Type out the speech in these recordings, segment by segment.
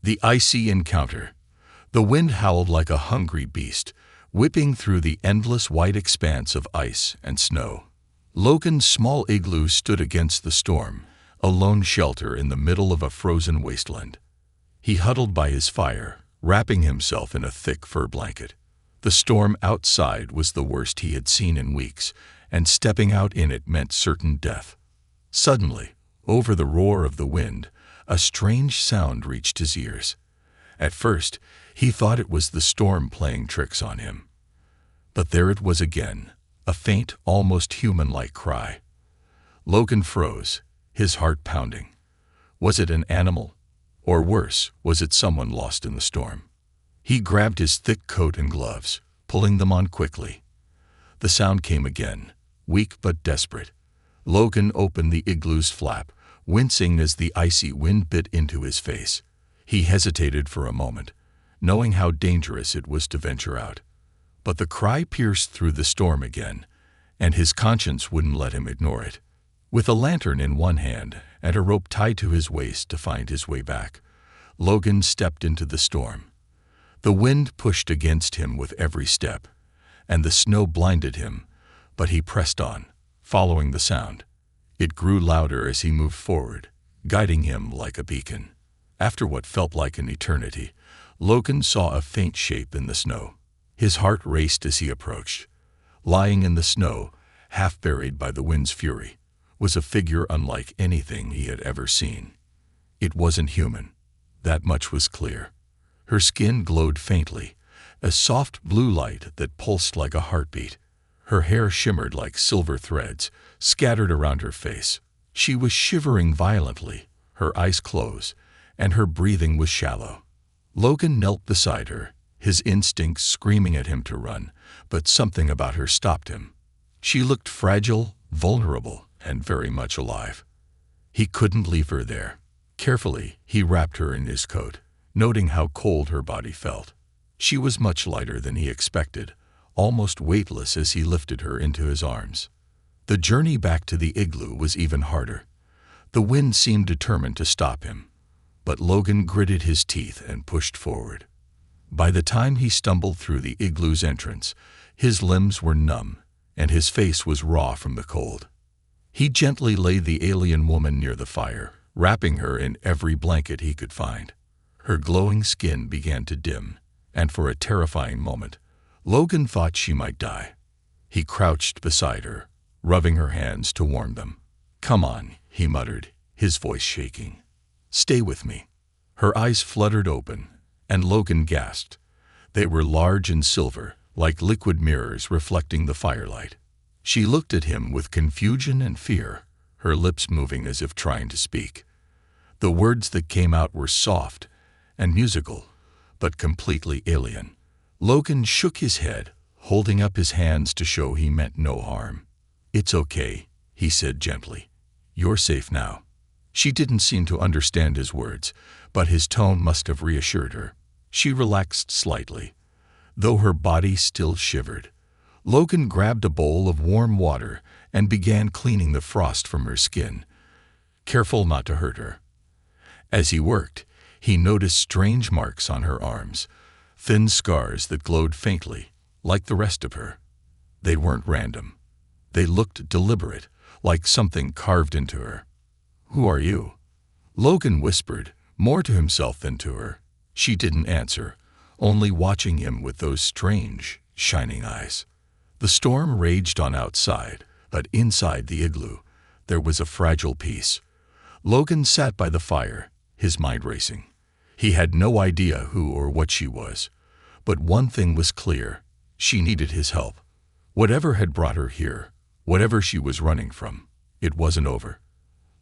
The icy encounter. The wind howled like a hungry beast, whipping through the endless white expanse of ice and snow. Logan's small igloo stood against the storm, a lone shelter in the middle of a frozen wasteland. He huddled by his fire, wrapping himself in a thick fur blanket. The storm outside was the worst he had seen in weeks, and stepping out in it meant certain death. Suddenly, over the roar of the wind, a strange sound reached his ears. At first, he thought it was the storm playing tricks on him. But there it was again, a faint, almost human-like cry. Logan froze, his heart pounding. Was it an animal? Or worse, was it someone lost in the storm? He grabbed his thick coat and gloves, pulling them on quickly. The sound came again, weak but desperate. Logan opened the igloo's flap, wincing as the icy wind bit into his face. He hesitated for a moment, knowing how dangerous it was to venture out. But the cry pierced through the storm again, and his conscience wouldn't let him ignore it. With a lantern in one hand and a rope tied to his waist to find his way back, Logan stepped into the storm. The wind pushed against him with every step, and the snow blinded him, but he pressed on, following the sound. It grew louder as he moved forward, guiding him like a beacon. After what felt like an eternity, Logan saw a faint shape in the snow. His heart raced as he approached. Lying in the snow, half buried by the wind's fury, was a figure unlike anything he had ever seen. It wasn't human. That much was clear. Her skin glowed faintly, a soft blue light that pulsed like a heartbeat. Her hair shimmered like silver threads, scattered around her face. She was shivering violently, her eyes closed, and her breathing was shallow. Logan knelt beside her, his instincts screaming at him to run, but something about her stopped him. She looked fragile, vulnerable, and very much alive. He couldn't leave her there. Carefully, he wrapped her in his coat, noting how cold her body felt. She was much lighter than he expected, almost weightless as he lifted her into his arms. The journey back to the igloo was even harder. The wind seemed determined to stop him, but Logan gritted his teeth and pushed forward. By the time he stumbled through the igloo's entrance, his limbs were numb, and his face was raw from the cold. He gently laid the alien woman near the fire, wrapping her in every blanket he could find. Her glowing skin began to dim, and for a terrifying moment, Logan thought she might die. He crouched beside her, rubbing her hands to warm them. "Come on," he muttered, his voice shaking. "Stay with me." Her eyes fluttered open, and Logan gasped. They were large and silver, like liquid mirrors reflecting the firelight. She looked at him with confusion and fear, her lips moving as if trying to speak. The words that came out were soft and musical, but completely alien. Logan shook his head, holding up his hands to show he meant no harm. "It's okay," he said gently. "You're safe now." She didn't seem to understand his words, but his tone must have reassured her. She relaxed slightly, though her body still shivered. Logan grabbed a bowl of warm water and began cleaning the frost from her skin, careful not to hurt her. As he worked, he noticed strange marks on her arms, thin scars that glowed faintly, like the rest of her. They weren't random. They looked deliberate, like something carved into her. "Who are you?" Logan whispered, more to himself than to her. She didn't answer, only watching him with those strange, shining eyes. The storm raged on outside, but inside the igloo, there was a fragile peace. Logan sat by the fire, his mind racing. He had no idea who or what she was, but one thing was clear: she needed his help. Whatever had brought her here, whatever she was running from, it wasn't over.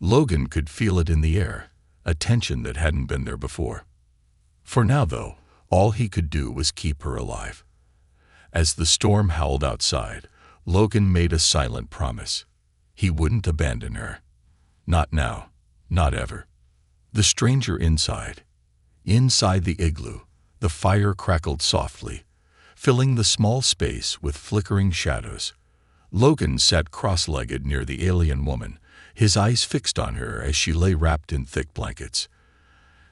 Logan could feel it in the air, a tension that hadn't been there before. For now, though, all he could do was keep her alive. As the storm howled outside, Logan made a silent promise. He wouldn't abandon her. Not now, not ever. The stranger inside the igloo, the fire crackled softly, filling the small space with flickering shadows. Logan sat cross-legged near the alien woman, his eyes fixed on her as she lay wrapped in thick blankets.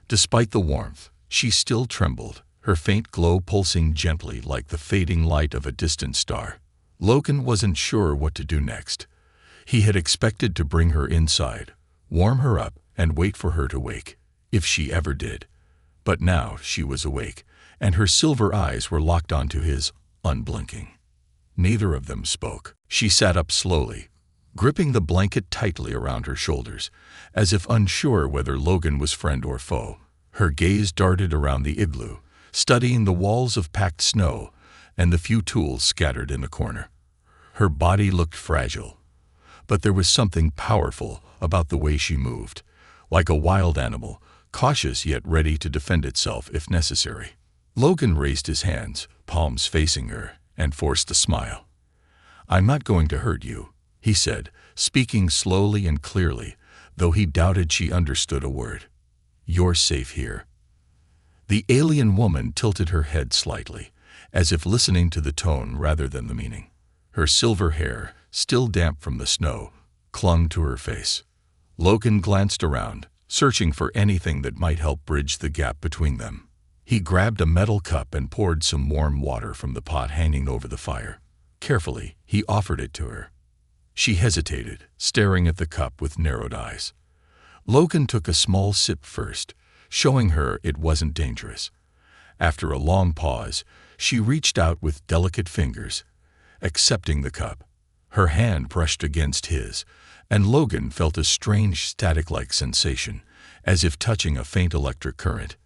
Despite the warmth, She still trembled, her faint glow pulsing gently like the fading light of a distant star. Logan wasn't sure what to do next. He had expected to bring her inside, warm her up, and wait for her to wake, if she ever did. But now she was awake, and her silver eyes were locked onto his, unblinking. Neither of them spoke. She sat up slowly, gripping the blanket tightly around her shoulders, as if unsure whether Logan was friend or foe. Her gaze darted around the igloo, studying the walls of packed snow and the few tools scattered in the corner. Her body looked fragile, but there was something powerful about the way she moved, like a wild animal, cautious yet ready to defend itself if necessary. Logan raised his hands, palms facing her, and forced a smile. "I'm not going to hurt you," he said, speaking slowly and clearly, though he doubted she understood a word. "You're safe here." The alien woman tilted her head slightly, as if listening to the tone rather than the meaning. Her silver hair, still damp from the snow, clung to her face. Logan glanced around, searching for anything that might help bridge the gap between them. He grabbed a metal cup and poured some warm water from the pot hanging over the fire. Carefully, he offered it to her. She hesitated, staring at the cup with narrowed eyes. Logan took a small sip first, showing her it wasn't dangerous. After a long pause, she reached out with delicate fingers, accepting the cup. Her hand brushed against his, and Logan felt a strange static-like sensation, as if touching a faint electric current.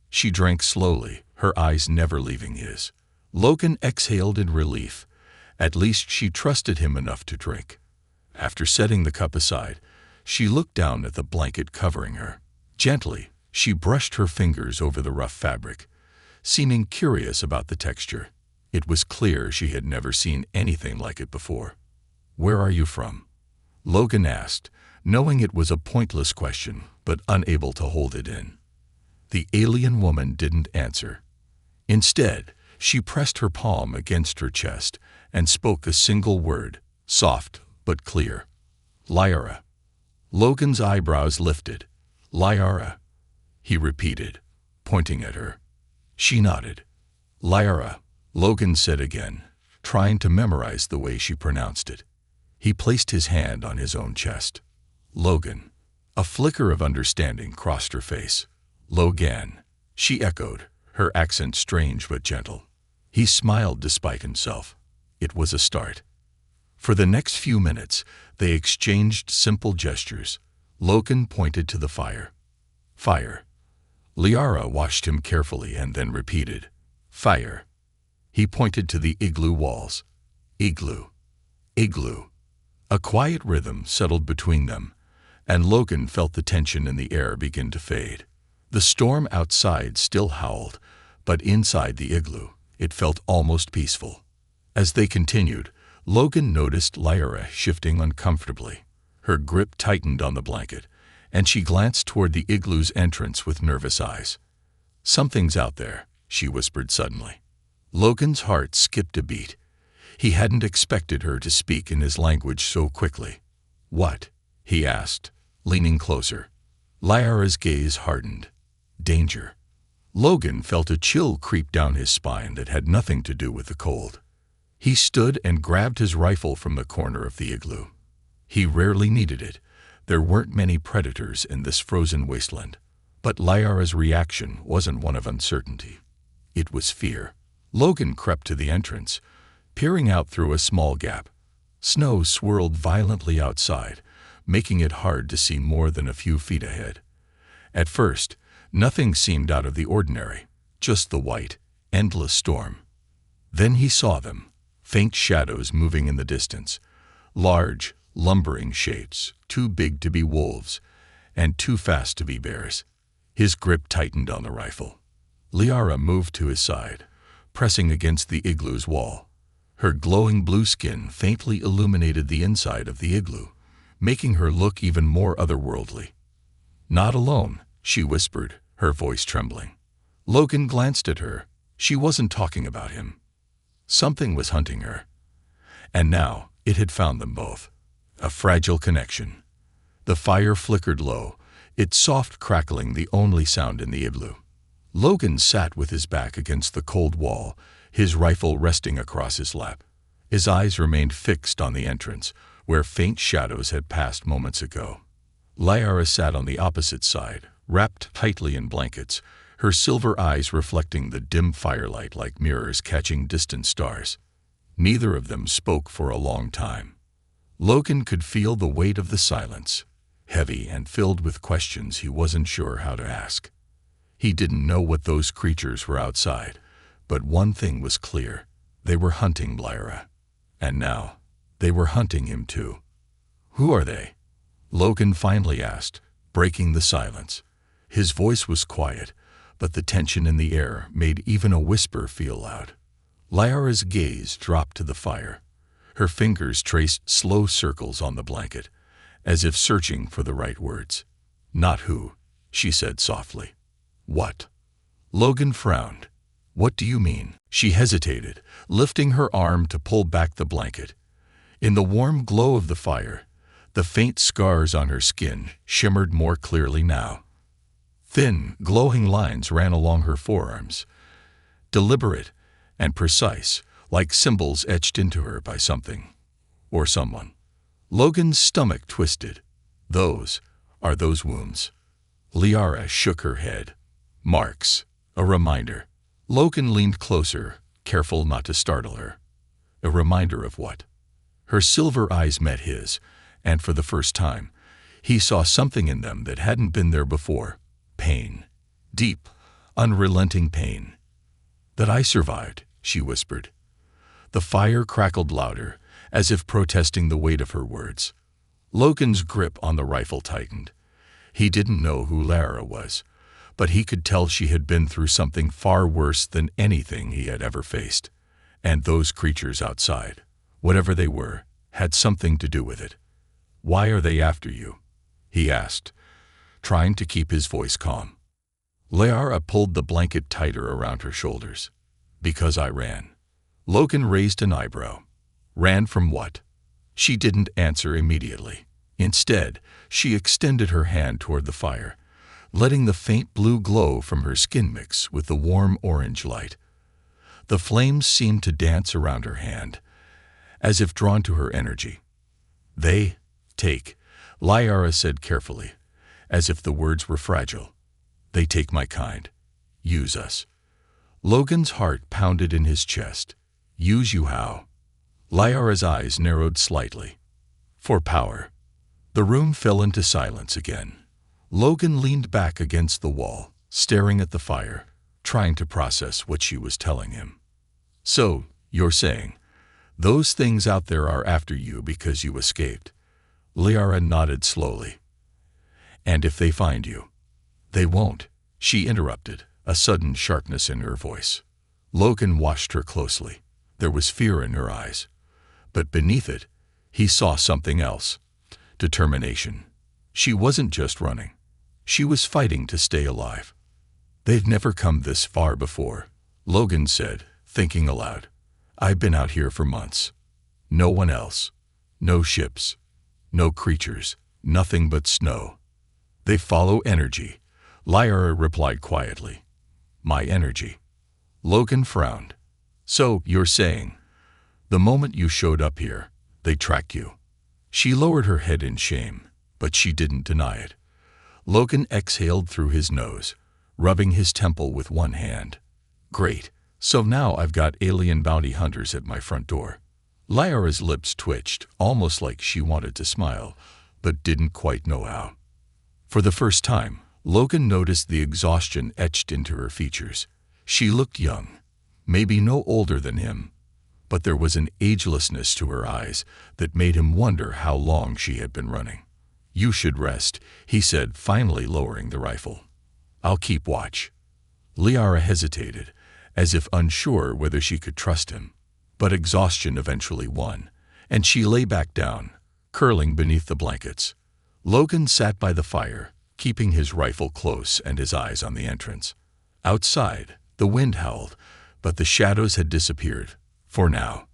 She drank slowly, her eyes never leaving his. Logan exhaled in relief. At least she trusted him enough to drink. After setting the cup aside, she looked down at the blanket covering her. Gently, she brushed her fingers over the rough fabric, seeming curious about the texture. It was clear she had never seen anything like it before. "Where are you from?" Logan asked, knowing it was a pointless question, but unable to hold it in. The alien woman didn't answer. Instead, she pressed her palm against her chest and spoke a single word, soft but clear. "Lyra." Logan's eyebrows lifted. "Lyra," he repeated, pointing at her. She nodded. "Lyra," Logan said again, trying to memorize the way she pronounced it. He placed his hand on his own chest. "Logan." A flicker of understanding crossed her face. "Logan," she echoed, her accent strange but gentle. He smiled despite himself. It was a start. For the next few minutes, they exchanged simple gestures. Logan pointed to the fire. "Fire." Lyra watched him carefully and then repeated, "Fire." He pointed to the igloo walls. "Igloo. Igloo." A quiet rhythm settled between them, and Logan felt the tension in the air begin to fade. The storm outside still howled, but inside the igloo, it felt almost peaceful. As they continued, Logan noticed Lyra shifting uncomfortably. Her grip tightened on the blanket, and she glanced toward the igloo's entrance with nervous eyes. "Something's out there," she whispered suddenly. Logan's heart skipped a beat. He hadn't expected her to speak in his language so quickly. "What?" he asked, leaning closer. Lyra's gaze hardened. "Danger." Logan felt a chill creep down his spine that had nothing to do with the cold. He stood and grabbed his rifle from the corner of the igloo. He rarely needed it. There weren't many predators in this frozen wasteland. But Lyra's reaction wasn't one of uncertainty. It was fear. Logan crept to the entrance, peering out through a small gap. Snow swirled violently outside, making it hard to see more than a few feet ahead. At first, nothing seemed out of the ordinary, just the white, endless storm. Then he saw them, faint shadows moving in the distance, large, lumbering shapes, too big to be wolves, and too fast to be bears. His grip tightened on the rifle. Lyra moved to his side, pressing against the igloo's wall. Her glowing blue skin faintly illuminated the inside of the igloo, making her look even more otherworldly. "Not alone," she whispered, her voice trembling. Logan glanced at her. She wasn't talking about him. Something was hunting her. And now it had found them both. A fragile connection. The fire flickered low, its soft crackling the only sound in the igloo. Logan sat with his back against the cold wall, his rifle resting across his lap. His eyes remained fixed on the entrance, where faint shadows had passed moments ago. Lyra sat on the opposite side, wrapped tightly in blankets, her silver eyes reflecting the dim firelight like mirrors catching distant stars. Neither of them spoke for a long time. Logan could feel the weight of the silence, heavy and filled with questions he wasn't sure how to ask. He didn't know what those creatures were outside, but one thing was clear. They were hunting Lyra. And now, they were hunting him too. "Who are they?" Logan finally asked, breaking the silence. His voice was quiet, but the tension in the air made even a whisper feel loud. Lyra's gaze dropped to the fire. Her fingers traced slow circles on the blanket, as if searching for the right words. "Not who," she said softly. "What?" Logan frowned. "What do you mean?" She hesitated, lifting her arm to pull back the blanket. In the warm glow of the fire, the faint scars on her skin shimmered more clearly now. Thin, glowing lines ran along her forearms, deliberate and precise, like symbols etched into her by something or someone. Logan's stomach twisted. "Those are those wounds." Lyra shook her head. "Marks. A reminder." Logan leaned closer, careful not to startle her. A reminder of what? Her silver eyes met his, and for the first time, he saw something in them that hadn't been there before. Pain. Deep, unrelenting pain. "That I survived," she whispered. The fire crackled louder, as if protesting the weight of her words. Logan's grip on the rifle tightened. He didn't know who Lyra was, but he could tell she had been through something far worse than anything he had ever faced. And those creatures outside, whatever they were, had something to do with it. "Why are they after you?" he asked, trying to keep his voice calm. Lyra pulled the blanket tighter around her shoulders. "Because I ran." Logan raised an eyebrow. "Ran from what?" She didn't answer immediately. Instead, she extended her hand toward the fire, letting the faint blue glow from her skin mix with the warm orange light. The flames seemed to dance around her hand, as if drawn to her energy. "They take," Lyra said carefully, as if the words were fragile. "They take my kind. Use us." Logan's heart pounded in his chest. "Use you how?" Lyra's eyes narrowed slightly. "For power." The room fell into silence again. Logan leaned back against the wall, staring at the fire, trying to process what she was telling him. "So, you're saying, those things out there are after you because you escaped?" Lyra nodded slowly. "And if they find you?" "They won't," she interrupted, a sudden sharpness in her voice. Logan watched her closely. There was fear in her eyes. But beneath it, he saw something else. Determination. She wasn't just running. She was fighting to stay alive. "They've never come this far before," Logan said, thinking aloud. "I've been out here for months. No one else. No ships. No creatures. Nothing but snow." "They follow energy," Lyra replied quietly. "My energy." Logan frowned. "So, you're saying, the moment you showed up here, they tracked you?" She lowered her head in shame, but she didn't deny it. Logan exhaled through his nose, rubbing his temple with one hand. "Great. So now I've got alien bounty hunters at my front door." Lyra's lips twitched, almost like she wanted to smile, but didn't quite know how. For the first time, Logan noticed the exhaustion etched into her features. She looked young, maybe no older than him, but there was an agelessness to her eyes that made him wonder how long she had been running. "You should rest," he said, finally lowering the rifle. "I'll keep watch." Lyra hesitated, as if unsure whether she could trust him. But exhaustion eventually won, and she lay back down, curling beneath the blankets. Logan sat by the fire, keeping his rifle close and his eyes on the entrance. Outside, the wind howled, but the shadows had disappeared, for now.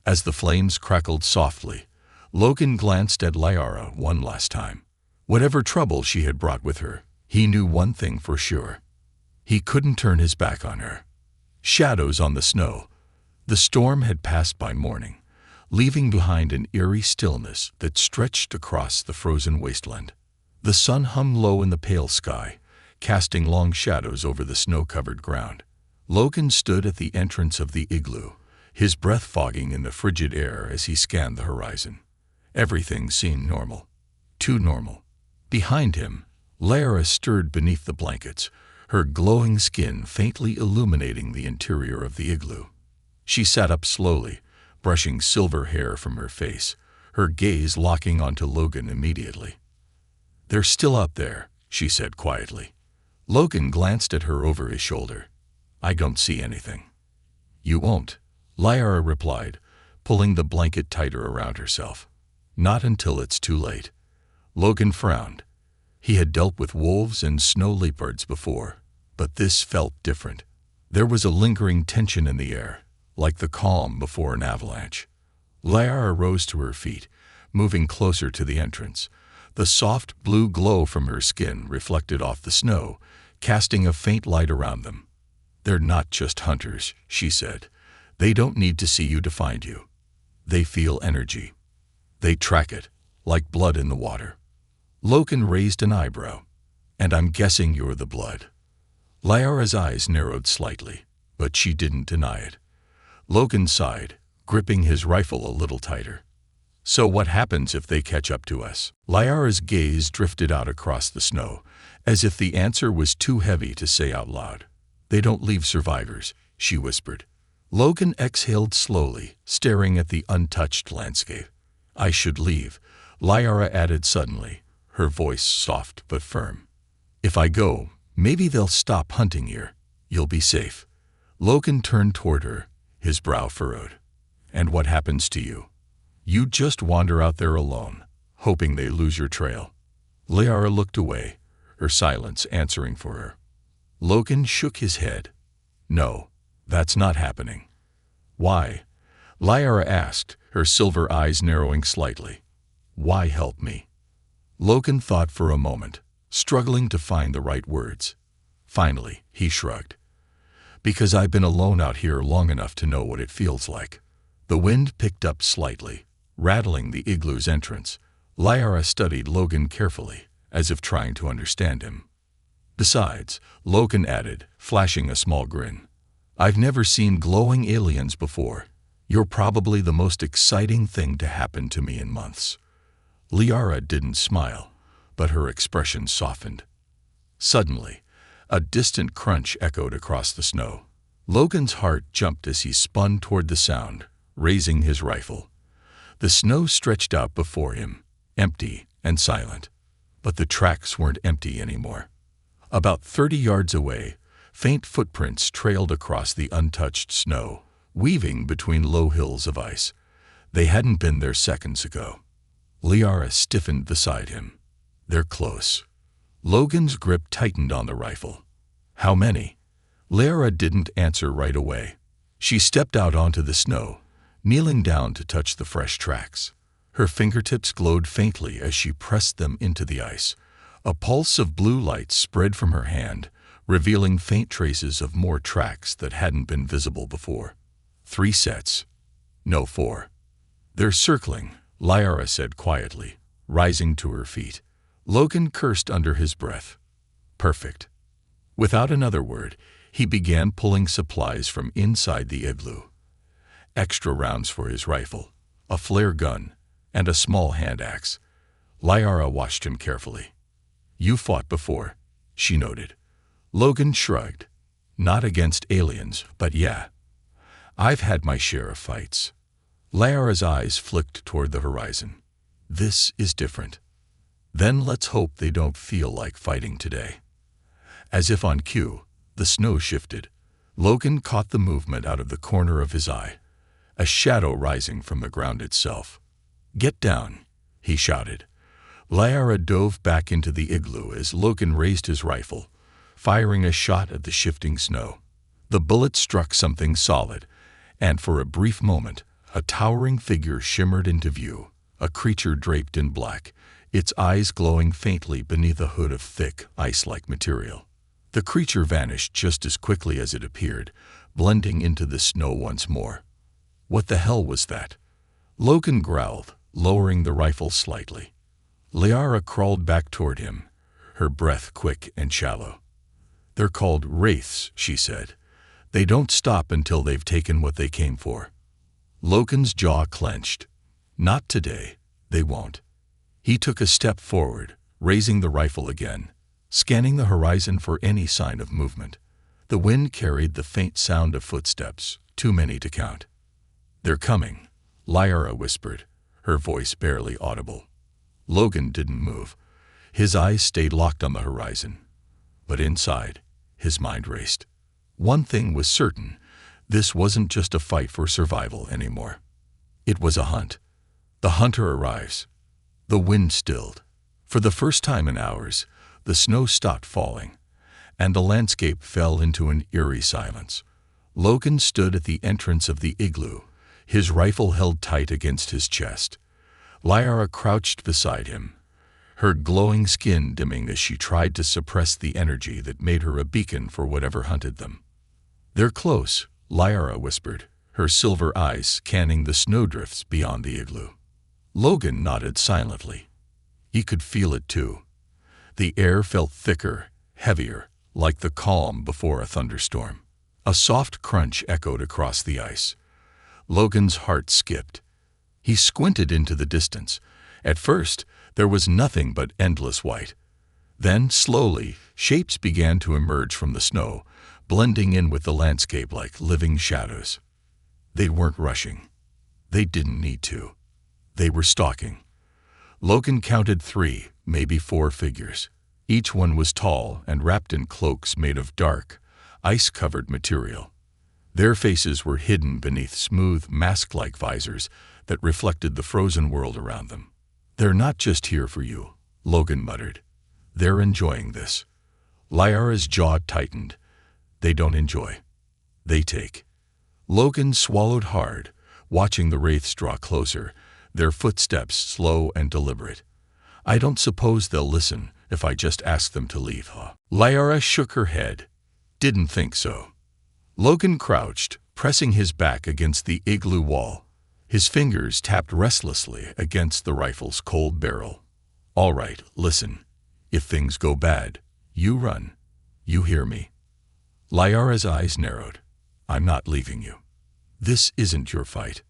As the flames crackled softly, Logan glanced at Lyra one last time. Whatever trouble she had brought with her, he knew one thing for sure. He couldn't turn his back on her. Shadows on the snow. The storm had passed by morning, leaving behind an eerie stillness that stretched across the frozen wasteland. The sun hung low in the pale sky, casting long shadows over the snow-covered ground. Logan stood at the entrance of the igloo, his breath fogging in the frigid air as he scanned the horizon. Everything seemed normal. Too normal. Behind him, Lara stirred beneath the blankets, her glowing skin faintly illuminating the interior of the igloo. She sat up slowly, brushing silver hair from her face, her gaze locking onto Logan immediately. "They're still up there," she said quietly. Logan glanced at her over his shoulder. "I don't see anything." "You won't," Lara replied, pulling the blanket tighter around herself. "Not until it's too late." Logan frowned. He had dealt with wolves and snow leopards before, but this felt different. There was a lingering tension in the air, like the calm before an avalanche. Lara rose to her feet, moving closer to the entrance. The soft blue glow from her skin reflected off the snow, casting a faint light around them. "They're not just hunters," she said. "They don't need to see you to find you. They feel energy. They track it, like blood in the water." Logan raised an eyebrow. "And I'm guessing you're the blood." Lara's eyes narrowed slightly, but she didn't deny it. Logan sighed, gripping his rifle a little tighter. "So what happens if they catch up to us?" Lara's gaze drifted out across the snow, as if the answer was too heavy to say out loud. "They don't leave survivors," she whispered. Logan exhaled slowly, staring at the untouched landscape. "I should leave," Lara added suddenly, her voice soft but firm. "If I go, maybe they'll stop hunting here. You'll be safe." Logan turned toward her, his brow furrowed. "And what happens to you? You just wander out there alone, hoping they lose your trail." Lara looked away, her silence answering for her. Logan shook his head. "No, that's not happening." "Why?" Lara asked, her silver eyes narrowing slightly. "Why help me?" Logan thought for a moment, struggling to find the right words. Finally, he shrugged. "Because I've been alone out here long enough to know what it feels like." The wind picked up slightly, rattling the igloo's entrance. Lara studied Logan carefully, as if trying to understand him. "Besides," Logan added, flashing a small grin, "I've never seen glowing aliens before. You're probably the most exciting thing to happen to me in months." Lara didn't smile, but her expression softened. Suddenly, a distant crunch echoed across the snow. Logan's heart jumped as he spun toward the sound, raising his rifle. The snow stretched out before him, empty and silent. But the tracks weren't empty anymore. About 30 yards away, faint footprints trailed across the untouched snow, weaving between low hills of ice. They hadn't been there seconds ago. Lara stiffened beside him. "They're close." Logan's grip tightened on the rifle. "How many?" Lara didn't answer right away. She stepped out onto the snow, kneeling down to touch the fresh tracks. Her fingertips glowed faintly as she pressed them into the ice. A pulse of blue light spread from her hand, revealing faint traces of more tracks that hadn't been visible before. 3 sets. No, 4. "They're circling," Lara said quietly, rising to her feet. Logan cursed under his breath. "Perfect." Without another word, he began pulling supplies from inside the igloo. Extra rounds for his rifle, a flare gun, and a small hand axe. Lara watched him carefully. "You fought before," she noted. Logan shrugged. "Not against aliens, but yeah. I've had my share of fights." Lara's eyes flicked toward the horizon. "This is different. Then let's hope they don't feel like fighting today." As if on cue, the snow shifted. Logan caught the movement out of the corner of his eye, a shadow rising from the ground itself. "Get down," he shouted. Lara dove back into the igloo as Logan raised his rifle, firing a shot at the shifting snow. The bullet struck something solid, and for a brief moment, a towering figure shimmered into view, a creature draped in black, its eyes glowing faintly beneath a hood of thick, ice-like material. The creature vanished just as quickly as it appeared, blending into the snow once more. What the hell was that? Logan growled, lowering the rifle slightly. Liara crawled back toward him, her breath quick and shallow. "They're called wraiths," she said. "They don't stop until they've taken what they came for." Logan's jaw clenched. Not today. They won't. He took a step forward, raising the rifle again, scanning the horizon for any sign of movement. The wind carried the faint sound of footsteps, too many to count. "They're coming," Liara whispered, her voice barely audible. Logan didn't move. His eyes stayed locked on the horizon. But inside, his mind raced. One thing was certain: this wasn't just a fight for survival anymore. It was a hunt. The hunter arrives. The wind stilled. For the first time in hours, the snow stopped falling, and the landscape fell into an eerie silence. Logan stood at the entrance of the igloo, his rifle held tight against his chest. Liara crouched beside him, her glowing skin dimming as she tried to suppress the energy that made her a beacon for whatever hunted them. "They're close," Liara whispered, her silver eyes scanning the snowdrifts beyond the igloo. Logan nodded silently. He could feel it too. The air felt thicker, heavier, like the calm before a thunderstorm. A soft crunch echoed across the ice. Logan's heart skipped. He squinted into the distance. At first, there was nothing but endless white. Then, slowly, shapes began to emerge from the snow, blending in with the landscape like living shadows. They weren't rushing. They didn't need to. They were stalking. Logan counted 3, maybe 4 figures. Each one was tall and wrapped in cloaks made of dark, ice-covered material. Their faces were hidden beneath smooth, mask-like visors that reflected the frozen world around them. "They're not just here for you," Logan muttered. "They're enjoying this." Liara's jaw tightened. "They don't enjoy. They take." Logan swallowed hard, watching the wraiths draw closer, their footsteps slow and deliberate. "I don't suppose they'll listen if I just ask them to leave, huh?" Liara shook her head. "Didn't think so." Logan crouched, pressing his back against the igloo wall. His fingers tapped restlessly against the rifle's cold barrel. "All right, listen. If things go bad, you run. You hear me?" Liara's eyes narrowed. "I'm not leaving you. This isn't your fight.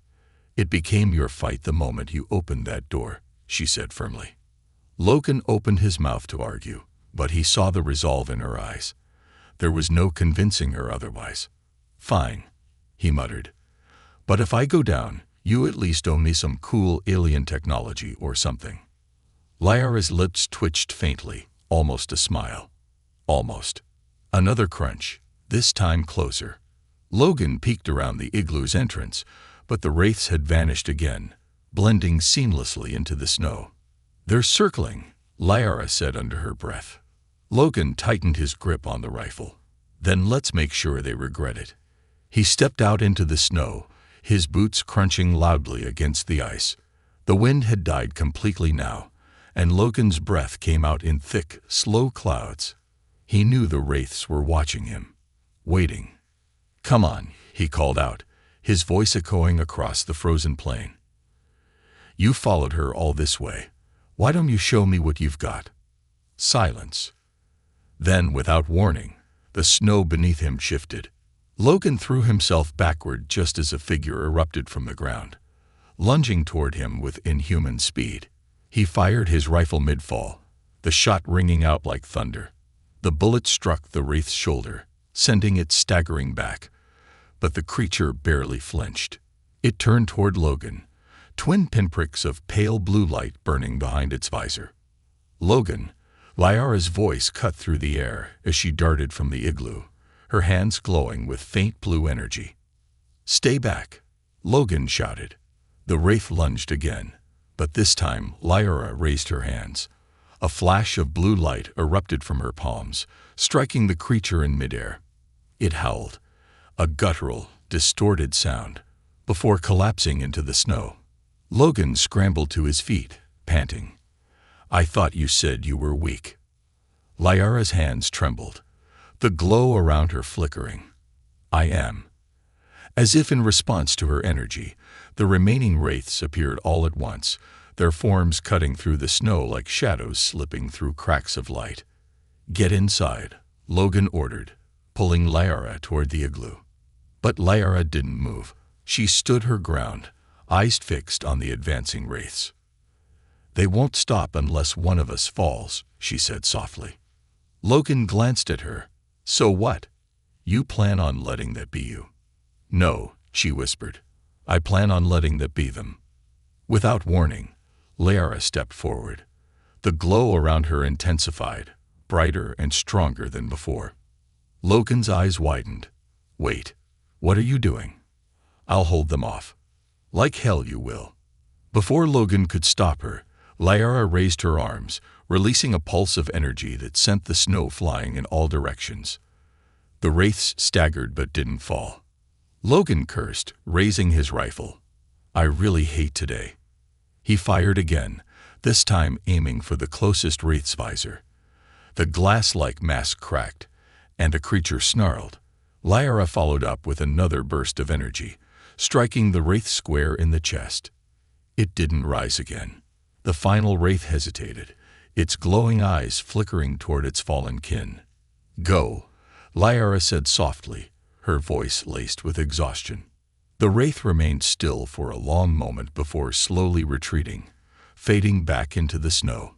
It became your fight the moment you opened that door," she said firmly. Logan opened his mouth to argue, but he saw the resolve in her eyes. There was no convincing her otherwise. "Fine," he muttered. "But if I go down, you at least owe me some cool alien technology or something." Liara's lips twitched faintly, almost a smile. Almost. Another crunch, this time closer. Logan peeked around the igloo's entrance, but the wraiths had vanished again, blending seamlessly into the snow. "They're circling," Liara said under her breath. Logan tightened his grip on the rifle. "Then let's make sure they regret it." He stepped out into the snow, his boots crunching loudly against the ice. The wind had died completely now, and Logan's breath came out in thick, slow clouds. He knew the wraiths were watching him, waiting. "Come on," he called out, his voice echoing across the frozen plain. "You followed her all this way. Why don't you show me what you've got?" Silence. Then, without warning, the snow beneath him shifted. Logan threw himself backward just as a figure erupted from the ground, lunging toward him with inhuman speed. He fired his rifle mid-fall, the shot ringing out like thunder. The bullet struck the wraith's shoulder, sending it staggering back. But the creature barely flinched. It turned toward Logan, twin pinpricks of pale blue light burning behind its visor. "Logan," Liara's voice cut through the air as she darted from the igloo, her hands glowing with faint blue energy. "Stay back," Logan shouted. The wraith lunged again, but this time Liara raised her hands. A flash of blue light erupted from her palms, striking the creature in midair. It howled, a guttural, distorted sound, before collapsing into the snow. Logan scrambled to his feet, panting. "I thought you said you were weak." Liara's hands trembled. the glow around her flickering. I am. As if in response to her energy, the remaining wraiths appeared all at once, their forms cutting through the snow like shadows slipping through cracks of light. Get inside, Logan ordered, pulling Liara toward the igloo. But Liara didn't move. She stood her ground, eyes fixed on the advancing wraiths. They won't stop unless one of us falls, she said softly. Logan glanced at her. So what? You plan on letting that be you? No, she whispered. I plan on letting that be them. Without warning, Liara stepped forward. The glow around her intensified, brighter and stronger than before. Logan's eyes widened. Wait, what are you doing? I'll hold them off. Like hell you will. Before Logan could stop her, Liara raised her arms, releasing a pulse of energy that sent the snow flying in all directions. The wraiths staggered but didn't fall. Logan cursed, raising his rifle. I really hate today. He fired again, this time aiming for the closest wraith's visor. The glass-like mask cracked, and a creature snarled. Liara followed up with another burst of energy, striking the wraith square in the chest. It didn't rise again. The final wraith hesitated, its glowing eyes flickering toward its fallen kin. Go, Liara said softly, her voice laced with exhaustion. The wraith remained still for a long moment before slowly retreating, fading back into the snow.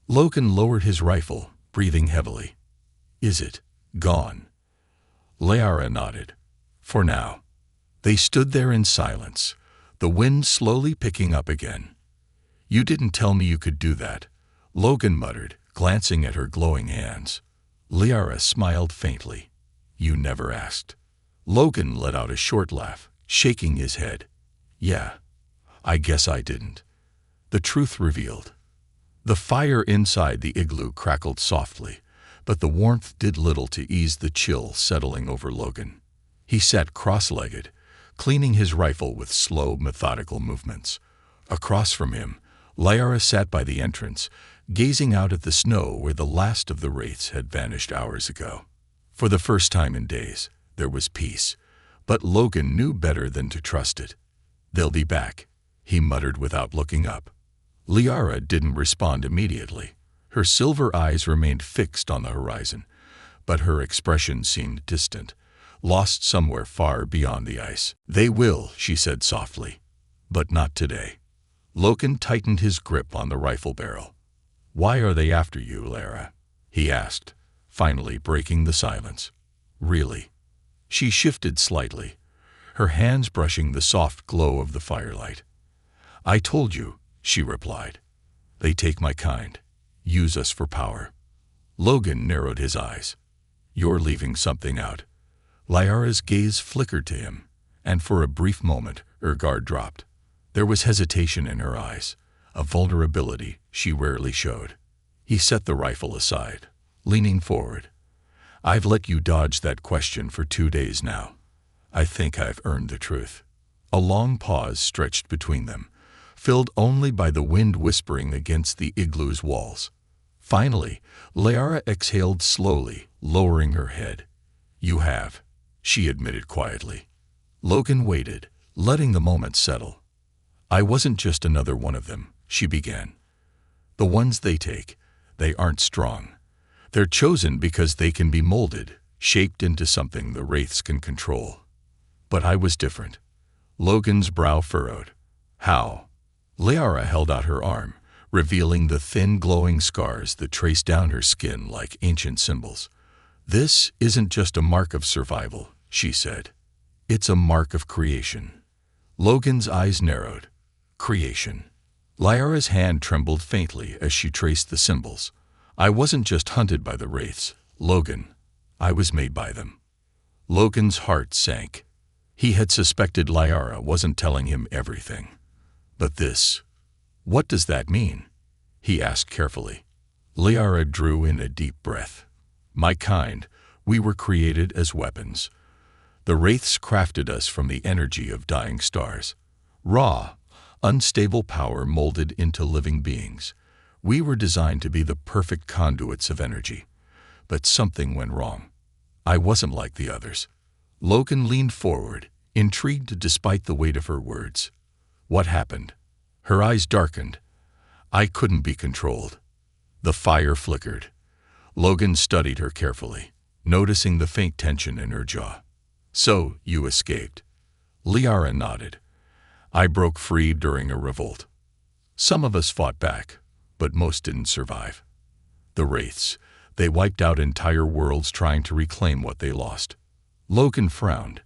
Logan lowered his rifle, breathing heavily. Is it gone? Liara nodded. For now. They stood there in silence, the wind slowly picking up again. You didn't tell me you could do that, Logan muttered, glancing at her glowing hands. Liara smiled faintly. You never asked. Logan let out a short laugh, shaking his head. Yeah, I guess I didn't. The truth revealed. The fire inside the igloo crackled softly, but the warmth did little to ease the chill settling over Logan. He sat cross-legged, cleaning his rifle with slow, methodical movements. Across from him, Liara sat by the entrance, gazing out at the snow where the last of the wraiths had vanished hours ago. For the first time in days, there was peace, but Logan knew better than to trust it. They'll be back, he muttered without looking up. Liara didn't respond immediately. Her silver eyes remained fixed on the horizon, but her expression seemed distant, lost somewhere far beyond the ice. They will, she said softly, but not today. Logan tightened his grip on the rifle barrel. Why are they after you, Liara? He asked, finally breaking the silence. Really? She shifted slightly, her hands brushing the soft glow of the firelight. I told you, she replied. They take my kind, use us for power. Logan narrowed his eyes. You're leaving something out. Liara's gaze flickered to him, and for a brief moment her guard dropped. There was hesitation in her eyes, a vulnerability she rarely showed. He set the rifle aside, leaning forward. I've let you dodge that question for 2 days now. I think I've earned the truth. A long pause stretched between them, filled only by the wind whispering against the igloo's walls. Finally, Liara exhaled slowly, lowering her head. You have, she admitted quietly. Logan waited, letting the moment settle. I wasn't just another one of them, she began. The ones they take, they aren't strong. They're chosen because they can be molded, shaped into something the wraiths can control. But I was different. Logan's brow furrowed. How? Liara held out her arm, revealing the thin glowing scars that traced down her skin like ancient symbols. This isn't just a mark of survival, she said. It's a mark of creation. Logan's eyes narrowed. Creation. Liara's hand trembled faintly as she traced the symbols. I wasn't just hunted by the wraiths, Logan. I was made by them. Logan's heart sank. He had suspected Liara wasn't telling him everything. But this, what does that mean? He asked carefully. Liara drew in a deep breath. My kind, we were created as weapons. The wraiths crafted us from the energy of dying stars. Raw, unstable power molded into living beings. We were designed to be the perfect conduits of energy. But something went wrong. I wasn't like the others. Logan leaned forward, intrigued despite the weight of her words. What happened? Her eyes darkened. I couldn't be controlled. The fire flickered. Logan studied her carefully, noticing the faint tension in her jaw. So, you escaped. Liara nodded. I broke free during a revolt. Some of us fought back, but most didn't survive. The Wraiths, they wiped out entire worlds trying to reclaim what they lost. Logan frowned.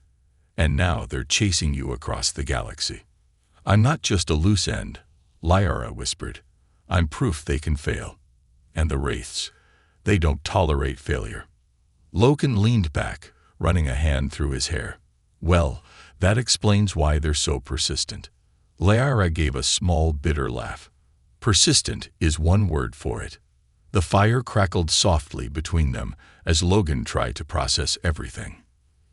And now they're chasing you across the galaxy. I'm not just a loose end, Liara whispered. I'm proof they can fail. And the Wraiths, they don't tolerate failure. Logan leaned back, running a hand through his hair. Well, that explains why they're so persistent. Liara gave a small, bitter laugh. Persistent is one word for it. The fire crackled softly between them as Logan tried to process everything.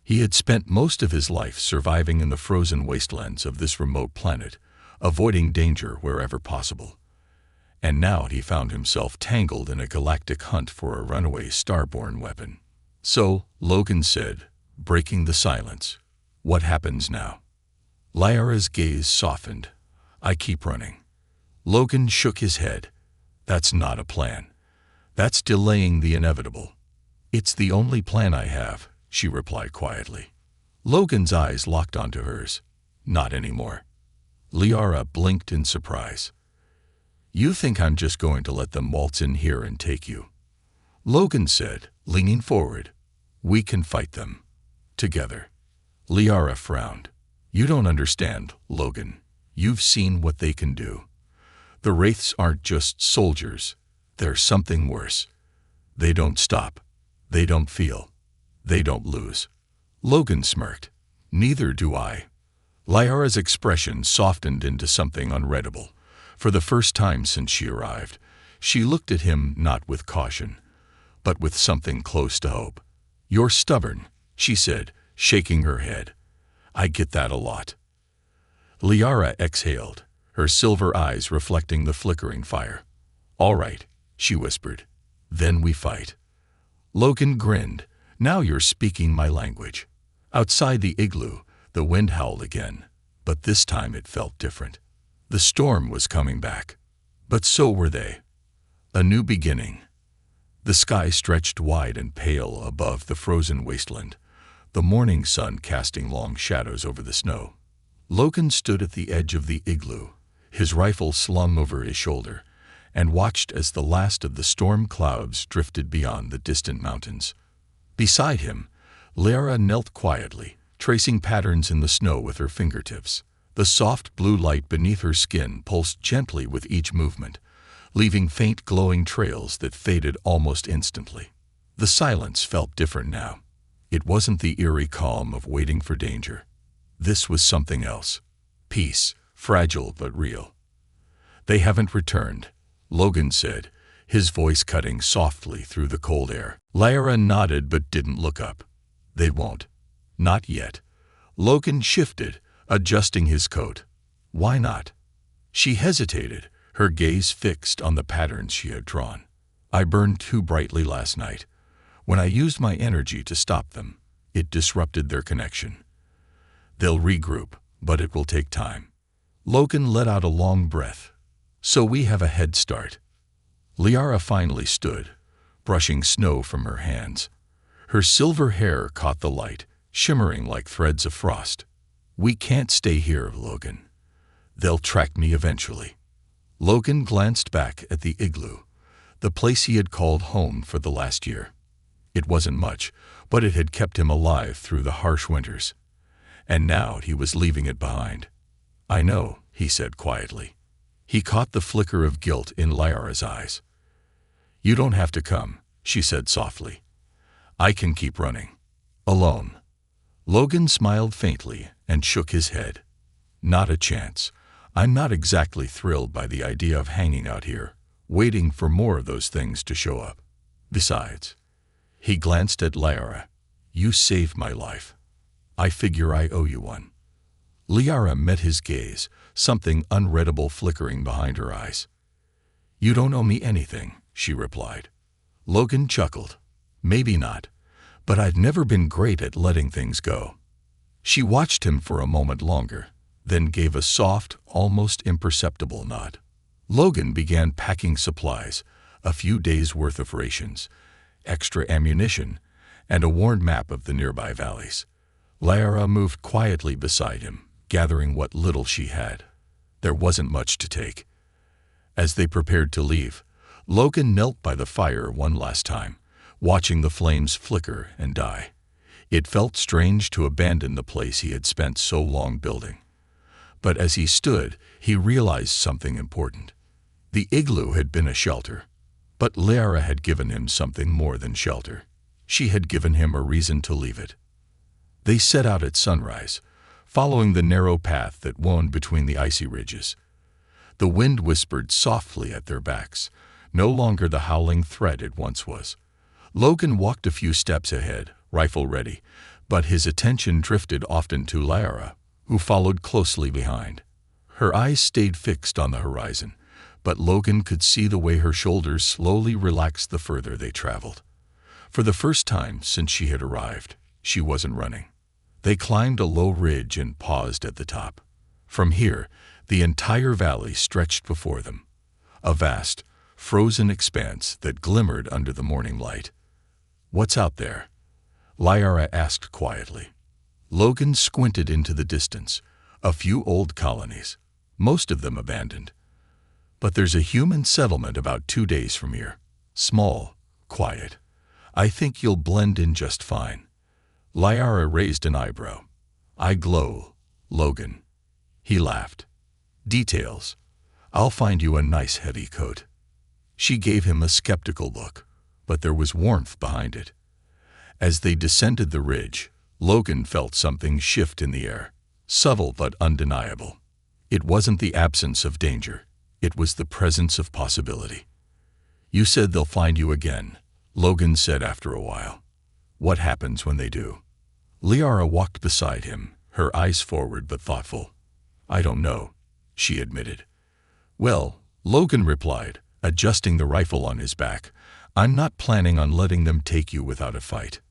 He had spent most of his life surviving in the frozen wastelands of this remote planet, avoiding danger wherever possible. And now he found himself tangled in a galactic hunt for a runaway starborn weapon. So, Logan said, breaking the silence, what happens now? Liara's gaze softened. I keep running. Logan shook his head. That's not a plan. That's delaying the inevitable. It's the only plan I have, she replied quietly. Logan's eyes locked onto hers. Not anymore. Liara blinked in surprise. You think I'm just going to let them waltz in here and take you? Logan said, leaning forward. We can fight them. Together. Liara frowned. You don't understand, Logan. You've seen what they can do. The Wraiths aren't just soldiers. They're something worse. They don't stop. They don't feel. They don't lose. Logan smirked. Neither do I. Liara's expression softened into something unreadable. For the first time since she arrived, she looked at him not with caution, but with something close to hope. You're stubborn, she said, shaking her head. I get that a lot. Liara exhaled, her silver eyes reflecting the flickering fire. All right, she whispered. Then we fight. Logan grinned. Now you're speaking my language. Outside the igloo, the wind howled again, but this time it felt different. The storm was coming back, but so were they. A new beginning. The sky stretched wide and pale above the frozen wasteland, the morning sun casting long shadows over the snow. Logan stood at the edge of the igloo, his rifle slung over his shoulder, and watched as the last of the storm clouds drifted beyond the distant mountains. Beside him, Liara knelt quietly, tracing patterns in the snow with her fingertips. The soft blue light beneath her skin pulsed gently with each movement, leaving faint glowing trails that faded almost instantly. The silence felt different now. It wasn't the eerie calm of waiting for danger. This was something else. Peace, fragile but real. They haven't returned, Logan said, his voice cutting softly through the cold air. Liara nodded but didn't look up. They won't. Not yet. Logan shifted, adjusting his coat. Why not? She hesitated, her gaze fixed on the patterns she had drawn. I burned too brightly last night. When I used my energy to stop them, it disrupted their connection. They'll regroup, but it will take time. Logan let out a long breath. So we have a head start. Liara finally stood, brushing snow from her hands. Her silver hair caught the light, shimmering like threads of frost. We can't stay here, Logan. They'll track me eventually. Logan glanced back at the igloo, the place he had called home for the last year. It wasn't much, but it had kept him alive through the harsh winters. And now he was leaving it behind. I know, he said quietly. He caught the flicker of guilt in Liara's eyes. You don't have to come, she said softly. I can keep running. Alone. Logan smiled faintly and shook his head. Not a chance. I'm not exactly thrilled by the idea of hanging out here, waiting for more of those things to show up. Besides, he glanced at Liara. You saved my life. I figure I owe you one. Liara met his gaze, something unreadable flickering behind her eyes. You don't owe me anything, she replied. Logan chuckled. Maybe not, but I'd never been great at letting things go. She watched him for a moment longer, then gave a soft, almost imperceptible nod. Logan began packing supplies, a few days' worth of rations, extra ammunition, and a worn map of the nearby valleys. Lara moved quietly beside him, gathering what little she had. There wasn't much to take. As they prepared to leave, Logan knelt by the fire one last time, watching the flames flicker and die. It felt strange to abandon the place he had spent so long building. But as he stood, he realized something important. The igloo had been a shelter, but Lara had given him something more than shelter. She had given him a reason to leave it. They set out at sunrise, following the narrow path that wound between the icy ridges. The wind whispered softly at their backs, no longer the howling threat it once was. Logan walked a few steps ahead, rifle ready, but his attention drifted often to Lara, who followed closely behind. Her eyes stayed fixed on the horizon, but Logan could see the way her shoulders slowly relaxed the further they traveled. For the first time since she had arrived, she wasn't running. They climbed a low ridge and paused at the top. From here, the entire valley stretched before them, a vast, frozen expanse that glimmered under the morning light. "What's out there?" Lara asked quietly. Logan squinted into the distance. A few old colonies, most of them abandoned. "But there's a human settlement about 2 days from here. Small, quiet. I think you'll blend in just fine." Lara raised an eyebrow. "Igloo, Logan." He laughed. "Details. I'll find you a nice heavy coat." She gave him a skeptical look, but there was warmth behind it. As they descended the ridge, Logan felt something shift in the air, subtle but undeniable. It wasn't the absence of danger, it was the presence of possibility. "You said they'll find you again," Logan said after a while. "What happens when they do?" Lara walked beside him, her eyes forward but thoughtful. "I don't know," she admitted. "Well," Logan replied, adjusting the rifle on his back, "I'm not planning on letting them take you without a fight."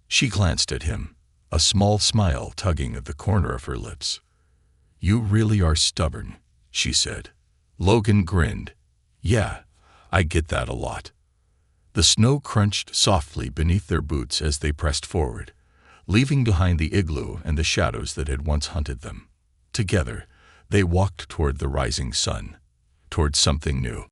She glanced at him, a small smile tugging at the corner of her lips. "You really are stubborn," she said. Logan grinned. "Yeah, I get that a lot." The snow crunched softly beneath their boots as they pressed forward, leaving behind the igloo and the shadows that had once hunted them. Together, they walked toward the rising sun, toward something new.